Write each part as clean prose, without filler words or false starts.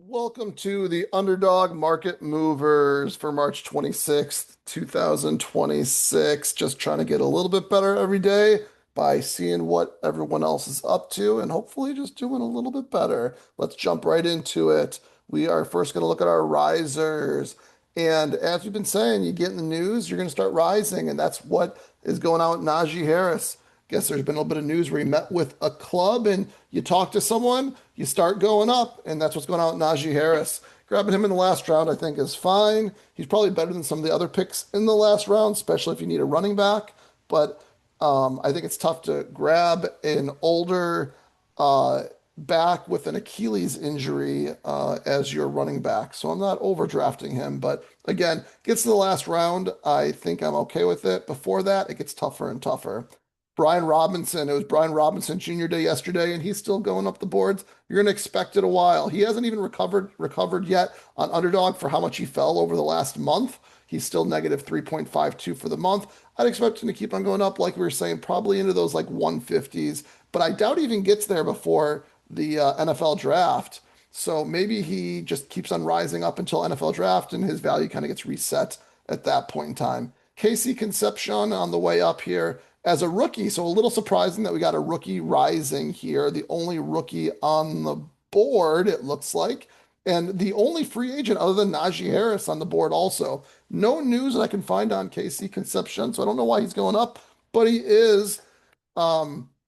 Welcome to the Underdog Market Movers for March 26th, 2026. Just trying to get a little bit better every day by seeing what everyone else is up to and hopefully just doing a little bit better. Let's jump right into it. We are first going to look at our risers. And as we've been saying, you get in the news, you're going to start rising. And that's what is going on with Najee Harris. Guess there's been a little bit of news where he met with a club and you talk to someone, you start going up, and that's what's going on with Najee Harris. Grabbing him in the last round, I think, is fine. He's probably better than some of the other picks in the last round, especially if you need a running back. But I think it's tough to grab an older uh, back with an Achilles injury as your running back. So I'm not overdrafting him. But again, gets to the last round, I think I'm okay with it. Before that, it gets tougher and tougher. Brian Robinson. It was Brian Robinson Jr. Day yesterday, and he's still going up the boards. You're going to expect it a while. He hasn't even recovered yet on Underdog for how much he fell over the last month. He's still negative 3.52 for the month. I'd expect him to keep on going up, like we were saying, probably into those like 150s, but I doubt he even gets there before the NFL draft. So maybe he just keeps on rising up until NFL draft and his value kind of gets reset at that point in time. Casey Concepcion on the way up here as a rookie. So a little surprising that we got a rookie rising here, the only rookie on the board, it looks like, and the only free agent other than Najee Harris on the board also. No news that I can find on KC Concepcion, so I don't know why he's going up, but he is.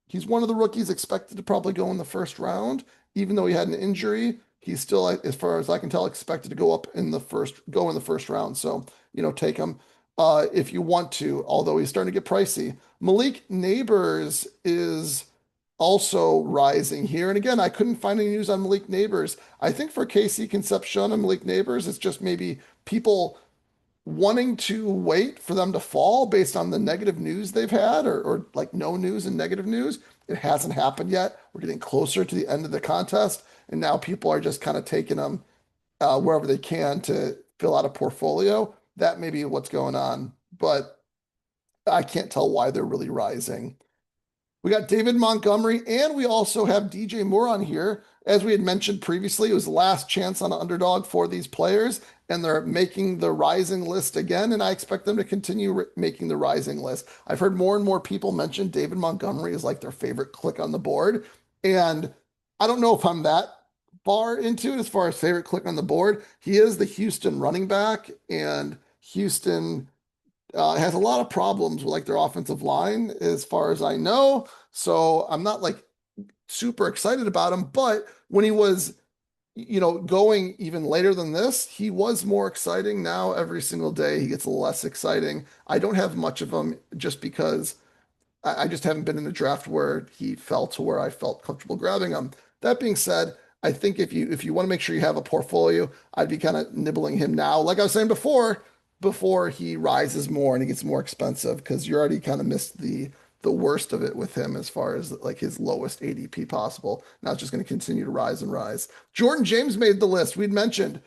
He's one of the rookies expected to probably go in the first round, even though he had an injury. He's still, as far as I can tell, expected to go in the first round. So, take him if you want to, although he's starting to get pricey. Malik Neighbors is also rising here. And again, I couldn't find any news on Malik Neighbors. I think for KC Concepcion and Malik Neighbors, it's just maybe people wanting to wait for them to fall based on the negative news they've had or like no news and negative news. It hasn't happened yet. We're getting closer to the end of the contest. And now people are just kind of taking them wherever they can to fill out a portfolio. That may be what's going on, but I can't tell why they're really rising. We got David Montgomery, and we also have DJ Moore on here. As we had mentioned previously, it was the last chance on Underdog for these players, and they're making the rising list again, and I expect them to continue making the rising list. I've heard more and more people mention David Montgomery is like their favorite click on the board, and I don't know if I'm that far into it as far as favorite click on the board. He is the Houston running back, and Houston has a lot of problems with like their offensive line, as far as I know. So I'm not like super excited about him, but when he was, going even later than this, he was more exciting. Now every single day he gets a little less exciting. I don't have much of him just because I just haven't been in a draft where he fell to where I felt comfortable grabbing him. That being said, I think if you want to make sure you have a portfolio, I'd be kind of nibbling him now. Like I was saying before he rises more and he gets more expensive, because you already kind of missed the worst of it with him as far as like his lowest ADP possible. Now it's just going to continue to rise and rise. Jordan James made the list. We'd mentioned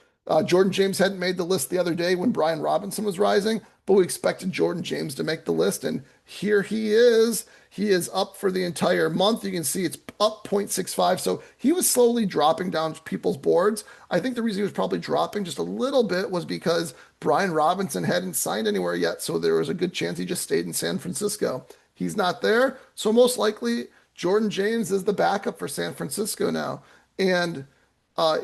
Jordan James hadn't made the list the other day when Brian Robinson was rising, but we expected Jordan James to make the list, and here he is. He is up for the entire month. You can see it's up 0.65. So he was slowly dropping down people's boards. I think the reason he was probably dropping just a little bit was because Brian Robinson hadn't signed anywhere yet. So there was a good chance he just stayed in San Francisco. He's not there. So most likely Jordan James is the backup for San Francisco now. And uh,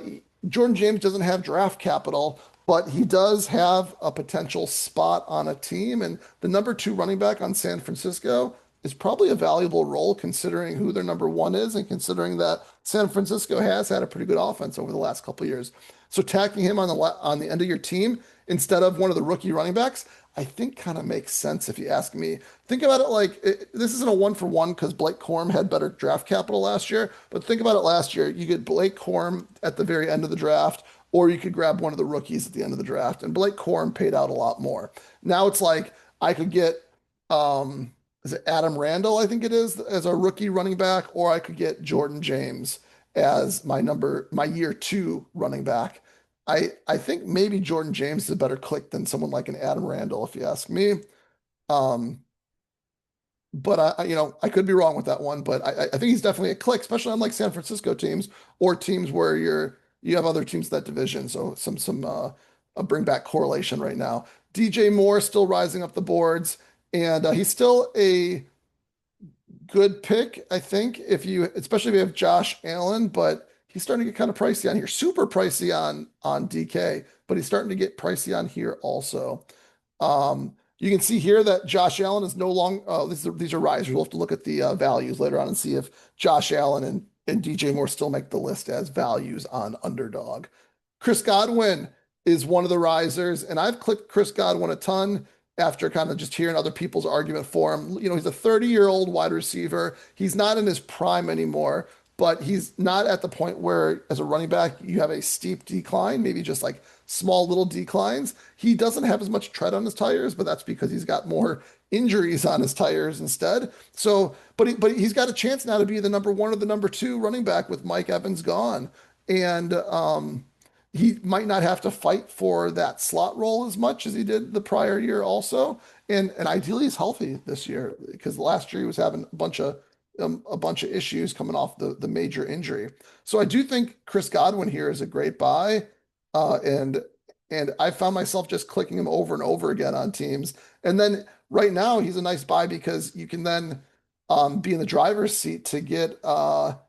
Jordan James doesn't have draft capital, but he does have a potential spot on a team. And the number two running back on San Francisco is probably a valuable role considering who their number one is and considering that San Francisco has had a pretty good offense over the last couple of years. So tacking him on the end of your team instead of one of the rookie running backs, I think kind of makes sense if you ask me. Think about it like this isn't a one for one because Blake Corum had better draft capital last year, but think about it last year. You get Blake Corum at the very end of the draft, or you could grab one of the rookies at the end of the draft, and Blake Corum paid out a lot more. Now it's like I could get is it Adam Randall, I think it is, as a rookie running back, or I could get Jordan James as my year two running back. I think maybe Jordan James is a better click than someone like an Adam Randall, if you ask me. Um, but I could be wrong with that one, but I think he's definitely a click, especially on like San Francisco teams or teams where you're you have other teams in that division, so some a bring back correlation right now. DJ Moore still rising up the boards, and he's still a good pick, I think, if you especially if you have Josh Allen, but he's starting to get kind of pricey on here. Super pricey on DK, but he's starting to get pricey on here also. You can see here that Josh Allen is no longer, these are risers. We'll have to look at the values later on and see if Josh Allen and DJ Moore still make the list as values on Underdog. Chris Godwin is one of the risers, and I've clicked Chris Godwin a ton after kind of just hearing other people's argument for him. You know, he's a 30-year-old wide receiver. He's not in his prime anymore, but he's not at the point where, as a running back, you have a steep decline, maybe just like small little declines. He doesn't have as much tread on his tires, but that's because he's got more injuries on his tires instead. So, he's got a chance now to be the number one or the number two running back with Mike Evans gone. And he might not have to fight for that slot role as much as he did the prior year also. And ideally he's healthy this year because last year he was having a bunch of issues coming off the major injury. So I do think Chris Godwin here is a great buy. And I found myself just clicking him over and over again on teams. And then right now he's a nice buy because you can then be in the driver's seat to get not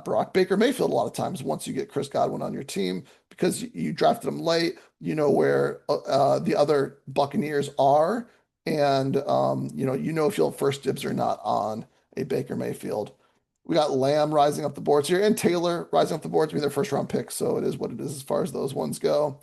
Brock Baker Mayfield a lot of times once you get Chris Godwin on your team because you drafted him late, you know where the other Buccaneers are, and you know if you'll have first dibs or not on a Baker Mayfield. We got Lamb rising up the boards here and Taylor rising up the boards to be their first round pick, so it is what it is as far as those ones go.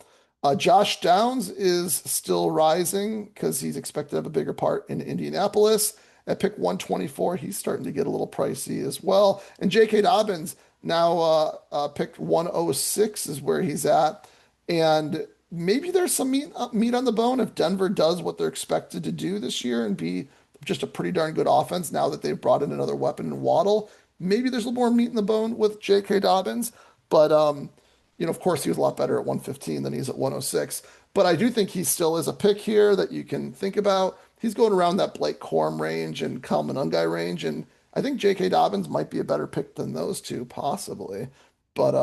Josh Downs is still rising because he's expected to have a bigger part in Indianapolis. At pick 124, he's starting to get a little pricey as well. And J.K. Dobbins now picked 106 is where he's at. And maybe there's some meat on the bone if Denver does what they're expected to do this year and be just a pretty darn good offense now that they've brought in another weapon in Waddle. Maybe there's a little more meat in the bone with J.K. Dobbins. But, of course, he was a lot better at 115 than he's at 106. But I do think he still is a pick here that you can think about. He's going around that Blake Corum range and Kyle Monangai range, and I think J.K. Dobbins might be a better pick than those two, possibly. But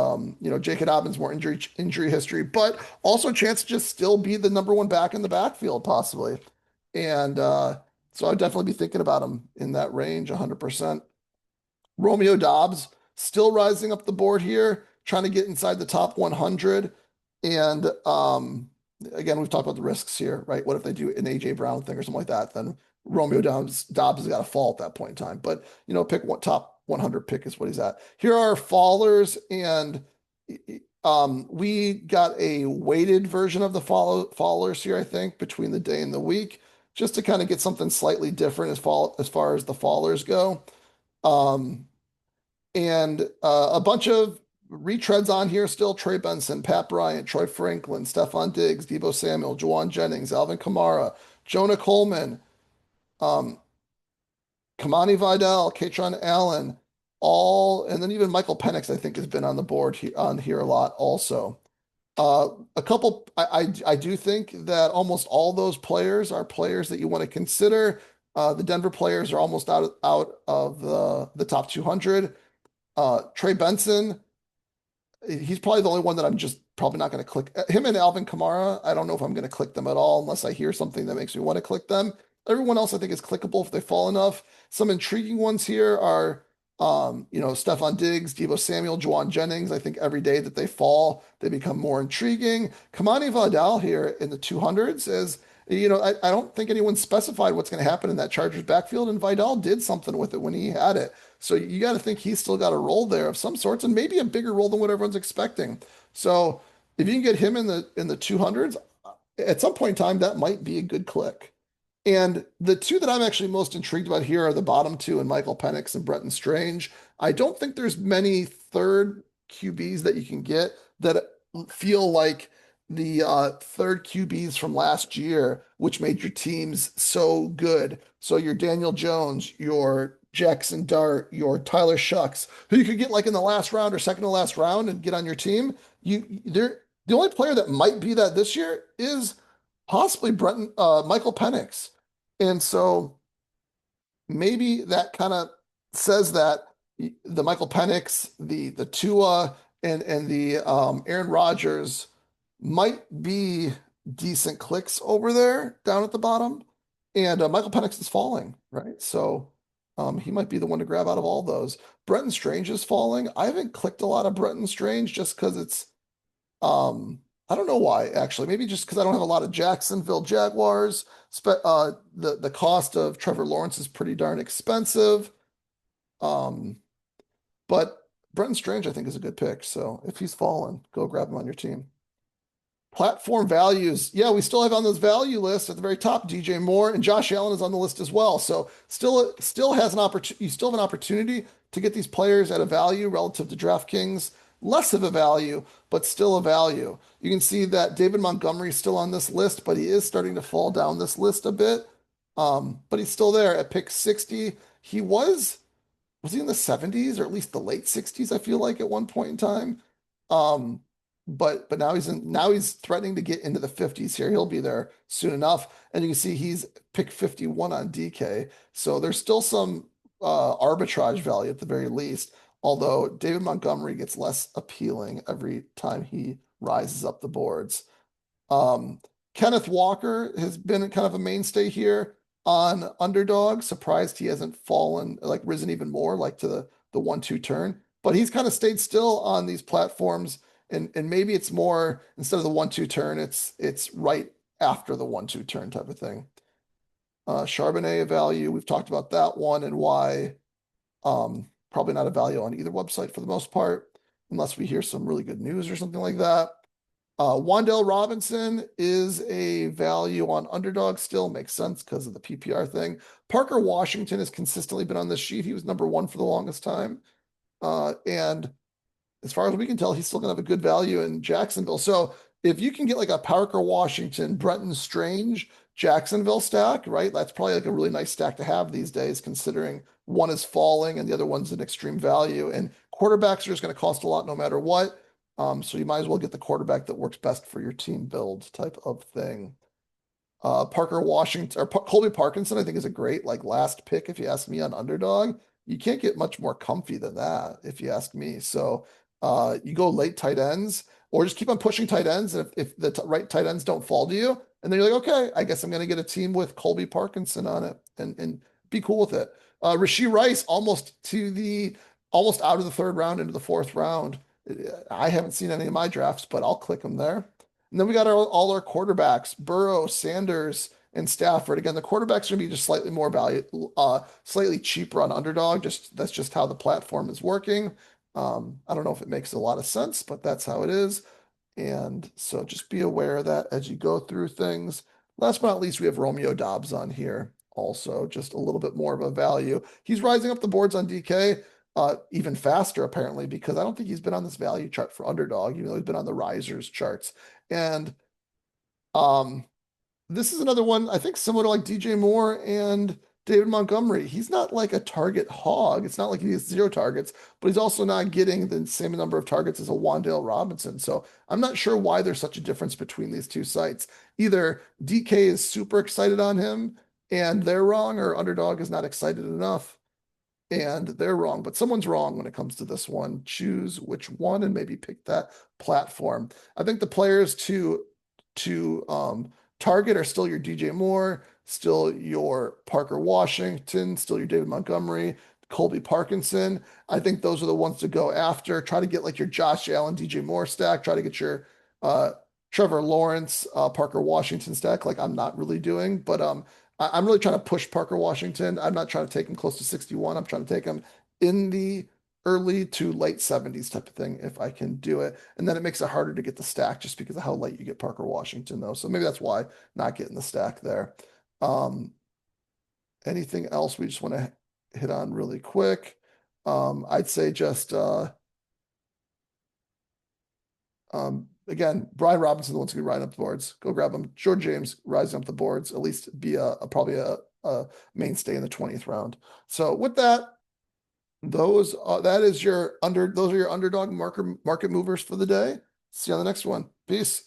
J.K. Dobbins more injury history, but also a chance to just still be the number one back in the backfield, possibly. And so I'd definitely be thinking about him in that range, 100%. Romeo Dobbs still rising up the board here, trying to get inside the top 100. And again, we've talked about the risks here, right? What if they do an AJ Brown thing or something like that? Then Romeo Dobbs has got to fall at that point in time. But pick one top 100 pick is what he's at. Here are fallers, and we got a weighted version of the fallers here, I think, between the day and the week, just to kind of get something slightly different as far as the fallers go. And a bunch of retreads on here still: Trey Benson, Pat Bryant, Troy Franklin, Stephon Diggs, Deebo Samuel, Juwan Jennings, Alvin Kamara, Jonah Coleman, um, Kamani Vidal, Katron Allen, and then even Michael Penix, I think, has been on the board on here a lot also. A couple, I do think that almost all those players are players that you want to consider. The Denver players are almost out of the top 200. Trey Benson, he's probably the only one that I'm just probably not going to click. Him and Alvin Kamara, I don't know if I'm going to click them at all unless I hear something that makes me want to click them. Everyone else I think is clickable if they fall enough. Some intriguing ones here are, Stephon Diggs, Deebo Samuel, Juwan Jennings. I think every day that they fall, they become more intriguing. Kamani Vidal here in the 200s is, I don't think anyone specified what's going to happen in that Chargers backfield, and Vidal did something with it when he had it. So you got to think he's still got a role there of some sorts, and maybe a bigger role than what everyone's expecting. So if you can get him in the 200s, at some point in time, that might be a good click. And the two that I'm actually most intrigued about here are the bottom two, and Michael Penix and Bretton Strange. I don't think there's many third QBs that you can get that feel like the third QBs from last year, which made your teams so good. So your Daniel Jones, your Jackson Dart, your Tyler Shucks, who you could get like in the last round or second to last round and get on your team. The only player that might be that this year is possibly Michael Penix. And so maybe that kind of says that The Michael Penix, the Tua, and the Aaron Rodgers might be decent clicks over there down at the bottom. And Michael Penix is falling, right? So he might be the one to grab out of all those. Brenton Strange is falling. I haven't clicked a lot of Brenton Strange just because it's I don't know why actually. Maybe just because I don't have a lot of Jacksonville Jaguars. The cost of Trevor Lawrence is pretty darn expensive. Um, but Brenton Strange, I think, is a good pick. So if he's fallen, go grab him on your team. Platform values. Yeah, we still have on those value lists at the very top, DJ Moore and Josh Allen is on the list as well. So still has an opportunity. You still have an opportunity to get these players at a value relative to DraftKings. Less of a value, but still a value. You can see that David Montgomery is still on this list, but he is starting to fall down this list a bit. But he's still there at pick 60. Was he in the 70s or at least the late 60s, I feel like at one point in time. Um, but now he's threatening to get into the 50s here. He'll be there soon enough. And you can see he's pick 51 on DK. So there's still some arbitrage value at the very least. Although David Montgomery gets less appealing every time he rises up the boards. Um, Kenneth Walker has been kind of a mainstay here on Underdog. Surprised he hasn't fallen, like risen even more, like to the 1-2 turn. But he's kind of stayed still on these platforms, and maybe it's more instead of the 1-2 turn, it's right after the 1-2 turn type of thing. Charbonnet value, we've talked about that one and why probably not a value on either website for the most part, unless we hear some really good news or something like that. Wan'Dale Robinson is a value on Underdog still. Makes sense because of the PPR thing. Parker Washington has consistently been on this sheet. He was number one for the longest time. And as far as we can tell, he's still going to have a good value in Jacksonville. So if you can get like a Parker Washington, Brenton Strange, Jacksonville stack, right? That's probably like a really nice stack to have these days, considering one is falling and the other one's an extreme value. And quarterbacks are just going to cost a lot no matter what. So you might as well get the quarterback that works best for your team build type of thing. Parker Washington or Colby Parkinson, I think is a great like last pick if you ask me on Underdog. You can't get much more comfy than that if you ask me. So you go late tight ends or just keep on pushing tight ends. And if the right tight ends don't fall to you, and then you're like, okay, I guess I'm going to get a team with Colby Parkinson on it and be cool with it. Rashee Rice almost out of the third round into the fourth round. I haven't seen any of my drafts, but I'll click them there. And then we got all our quarterbacks, Burrow, Sanders, and Stafford. Again, the quarterbacks are going to be just slightly more value, slightly cheaper on Underdog. Just that's just how the platform is working. I don't know if it makes a lot of sense, but that's how it is. And so just be aware of that as you go through things. Last but not least, we have Romeo Dobbs on here. Also, just a little bit more of a value. He's rising up the boards on DK even faster, apparently, because I don't think he's been on this value chart for Underdog, even though he's been on the risers charts. And um, this is another one, I think, similar to like DJ Moore and David Montgomery. He's not like a target hog. It's not like he has zero targets, but he's also not getting the same number of targets as a Wan'Dale Robinson. So I'm not sure why there's such a difference between these two sites. Either DK is super excited on him and they're wrong, or Underdog is not excited enough and they're wrong, but someone's wrong when it comes to this one. Choose which one and maybe pick that platform. I think the players to target are still your DJ Moore, still your Parker Washington, still your David Montgomery, Colby Parkinson. I think those are the ones to go after. Try to get like your Josh Allen, DJ Moore stack. Try to get your uh, Trevor Lawrence, Parker Washington stack. Like I'm not really doing, but I'm really trying to push Parker Washington. I'm not trying to take him close to 61. I'm trying to take him in the early to late 70s type of thing if I can do it. And then it makes it harder to get the stack just because of how late you get Parker Washington, though. So maybe that's why not getting the stack there. Um, Anything else we just want to hit on really quick? I'd say just again, Brian Robinson, the one's going to be riding up the boards. Go grab him. George James rising up the boards, at least be probably a mainstay in the 20th round. So with that, those are your Underdog market movers for the day. See you on the next one. Peace.